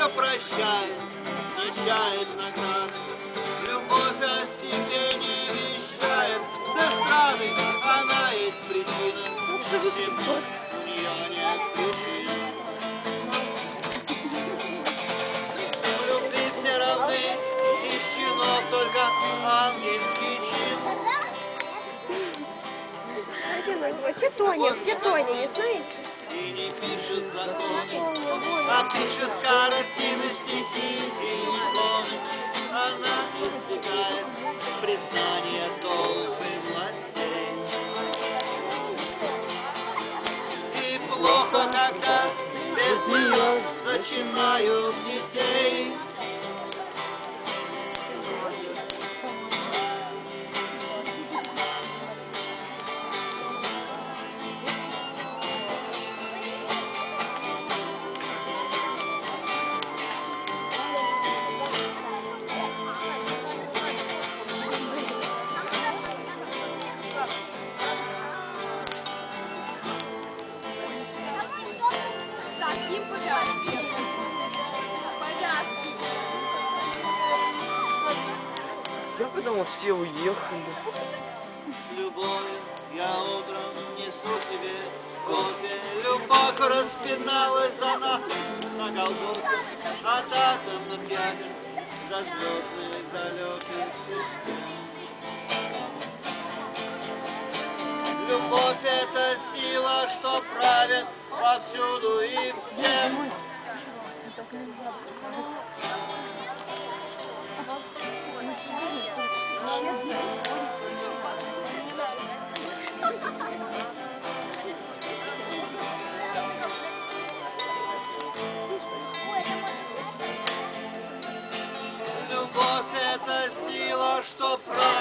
все прощает, не чает наград. Любовь о себе не вещает, с эстрады она есть причина. Всему у нее нет причин. В любви все равны, из чинов только ангельский чин. Где Тоня, не знаете? И не пишет законы, а пишет картины, стихи и иконы. Она избегает признания толпы властей. И плохо, когда без нее зачинают детей. Я подумал, все уехали. С любовью я утром несу тебе кофе. Любовь распиналась за нас на Голгофе, от атомных ядер до звездных далеких систем. Любовь — это сила, что правит повсюду и всем. Любовь — это сила, что правит